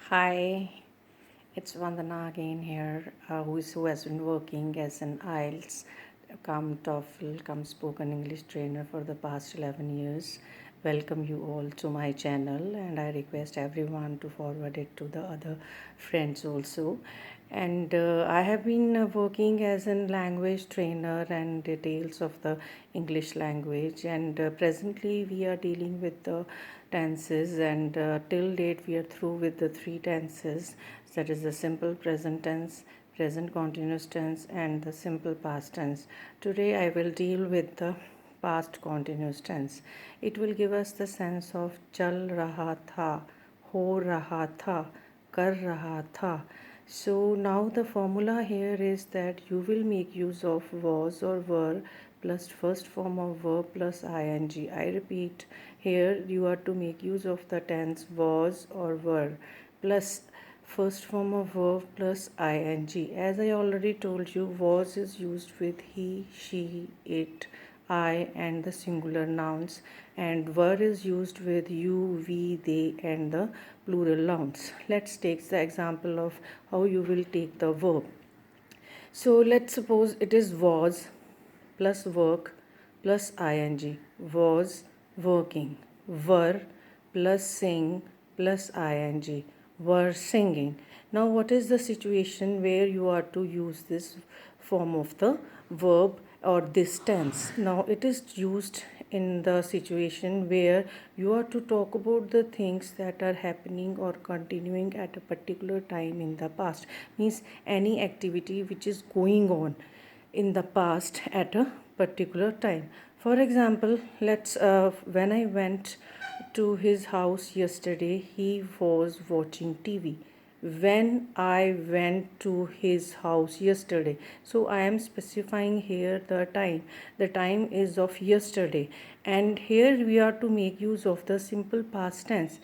Hi, it's Vandana again here, who has been working as an IELTS, TOEFL, spoken English trainer for the past 11 years. Welcome you all to my channel, and I request everyone to forward it to the other friends also. And I have been working as a language trainer and details of the English language, and presently we are dealing with the tenses, and till date we are through with the three tenses, that is the simple present tense, present continuous tense, and the simple past tense. Today I will deal with the past continuous tense. It will give us the sense of chal raha tha, ho raha tha, kar raha tha. So now the formula here is that you will make use of was or were plus first form of verb plus ing. I repeat, here you are to make use of the tense was or were plus first form of verb plus ing. As I already told you, was is used with he, she, it, I and the singular nouns, and were is used with you, we, they and the plural nouns. Let's take the example of how you will take the verb. So let's suppose it is was plus work plus ing. Was working. Were plus sing plus ing. Were singing. Now what is the situation where you are to use this form of the verb or this tense? Now it is used in the situation where you are to talk about the things that are happening or continuing at a particular time in the past, means any activity which is going on in the past at a particular time. For example, let's when I went to his house yesterday, he was watching TV. When I went to his house yesterday, so I am specifying here the time. The time is of yesterday, and here we are to make use of the simple past tense.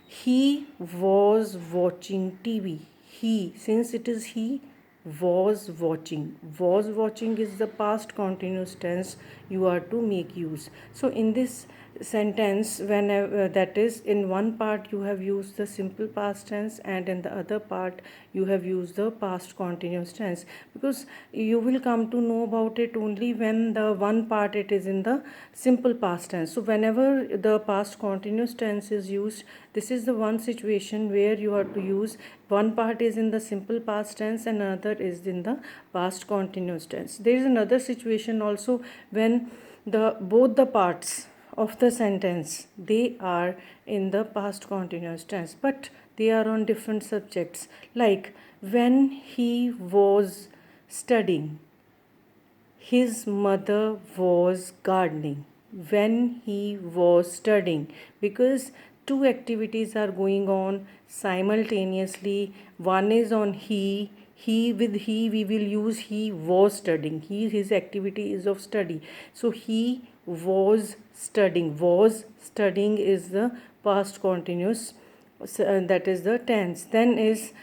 He was watching TV. He, since it is he, was watching. Was watching is the past continuous tense you are to make use. So in this sentence, whenever that is, in one part you have used the simple past tense and in the other part you have used the past continuous tense, because you will come to know about it only when the one part it is in the simple past tense. So whenever the past continuous tense is used, this is the one situation where you are to use one part is in the simple past tense and another is in the past continuous tense. There is another situation also when the both the parts of the sentence they are in the past continuous tense, but they are on different subjects. Like when he was studying, his mother was gardening. When he was studying, because two activities are going on simultaneously. One is on he, with he we will use he was studying. His activity is of study, so he was studying. Was studying is the past continuous, that is the tense. Then is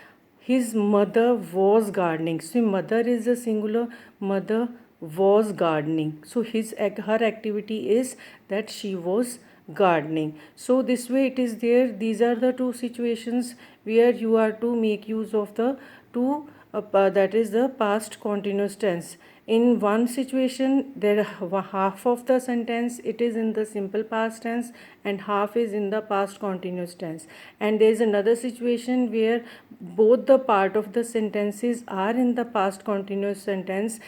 his mother was gardening. So mother is a singular, mother was gardening. So her activity is that she was gardening. So this way it is there. These are the two situations where you are to make use of the two, that is the past continuous tense. In one situation, there half of the sentence it is in the simple past tense and half is in the past continuous tense. And there is another situation where both the part of the sentences are in the past continuous tense,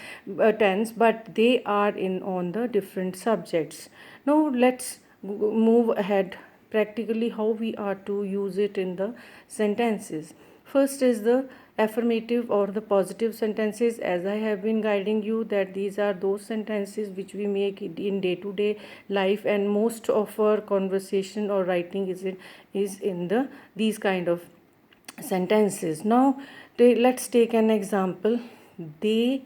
but they are in on the different subjects. Now let's move ahead practically how we are to use it in the sentences. First is the affirmative or the positive sentences. As I have been guiding you, that these are those sentences which we make in day-to-day life, and most of our conversation or writing is in the these kind of sentences. Now let's take an example. They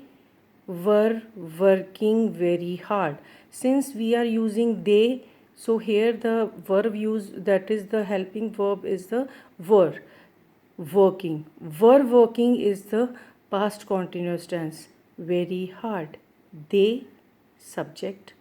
were working very hard. Since we are using they, so here the verb use, that is the helping verb, is the were working. Were working is the past continuous tense. Very hard. They subject.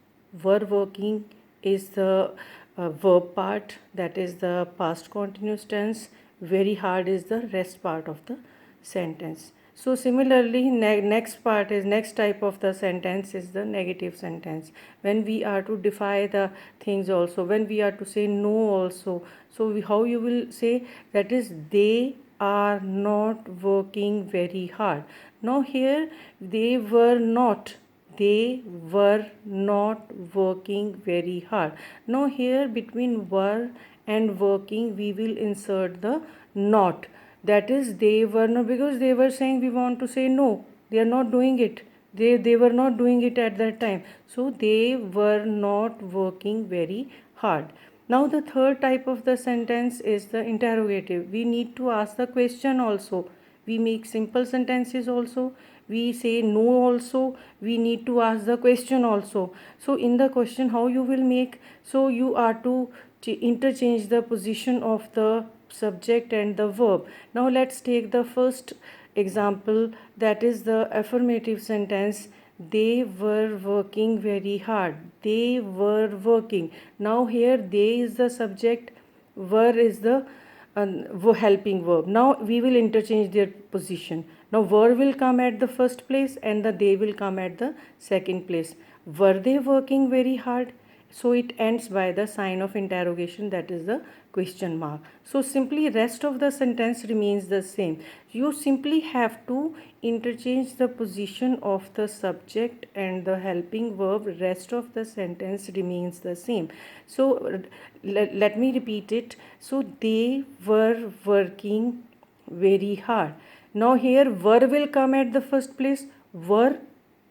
Were working is the verb part, that is the past continuous tense. very hard is the rest part of the sentence. So similarly, next part is next type of the sentence is the negative sentence. When we are to defy the things also, when we are to say no also, so how you will say that is they are not working very hard. Now here they were not, they were not working very hard. Now here between were and working we will insert the not, that is they were not, because they were saying we want to say no, they are not doing it, they were not doing it at that time, so they were not working very hard. Now the third type of the sentence is the interrogative. We need to ask the question also. We make simple sentences also, we say no also, we need to ask the question also. So in the question how you will make, so you are to interchange the position of the subject and the verb. Now let's take the first example, that is the affirmative sentence. They were working very hard, they were working. Now here they is the subject, were is the helping verb. Now we will interchange their position. Now were will come at the first place and the they will come at the second place. Were they working very hard? So it ends by the sign of interrogation, that is the question mark. So simply rest of the sentence remains the same. You simply have to interchange the position of the subject and the helping verb. Rest of the sentence remains the same. So let me repeat it. So they were working very hard. Now here were will come at the first place, were,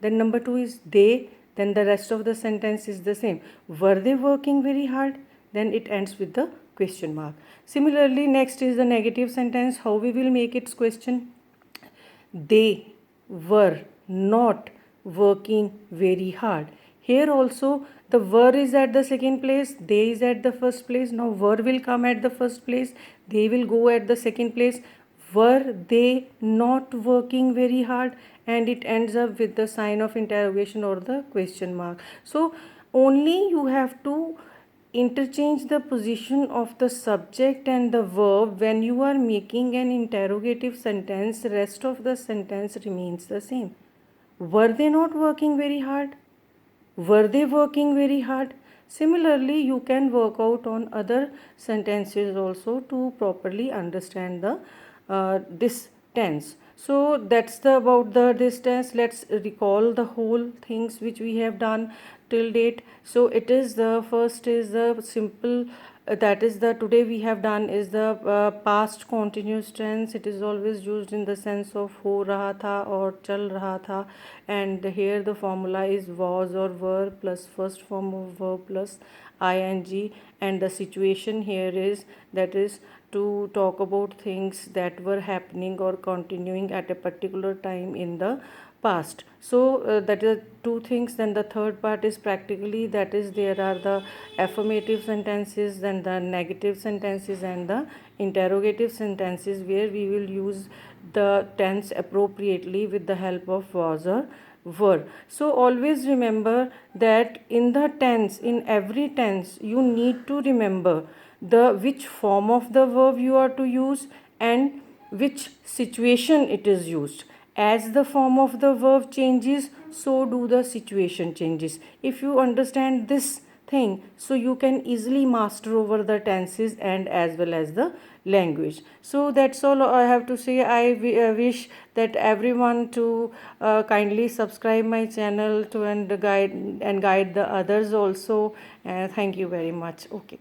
then number 2 is they, then the rest of the sentence is the same. Were they working very hard? Then it ends with the question mark. Similarly, next is the negative sentence. How we will make its question? They were not working very hard. Here also the were is at the second place, they is at the first place. Now were will come at the first place, they will go at the second place. Were they not working very hard? And it ends up with the sign of interrogation or the question mark. So only you have to interchange the position of the subject and the verb when you are making an interrogative sentence. Rest of the sentence remains the same. Were they not working very hard? Were they working very hard? Similarly, you can work out on other sentences also to properly understand the this tense. So that's the about the this tense. Let's recall the whole things which we have done till date. So it is the first is the simple that is the today we have done is the past continuous tense. It is always used in the sense of ho raha tha or chal raha tha, and here the formula is was or were plus first form of verb plus ing, and the situation here is that is to talk about things that were happening or continuing at a particular time in the past. So that is two things. Then the third part is practically, that is there are the affirmative sentences, then the negative sentences and the interrogative sentences, where we will use the tense appropriately with the help of was or were. So always remember that in the tense, in every tense, you need to remember the which form of the verb you are to use and which situation it is used. As the form of the verb changes, so do the situation changes. If you understand this thing, so you can easily master over the tenses and as well as the language. So that's all I have to say. I wish that everyone to kindly subscribe my channel to and guide the others also. Thank you very much. Okay.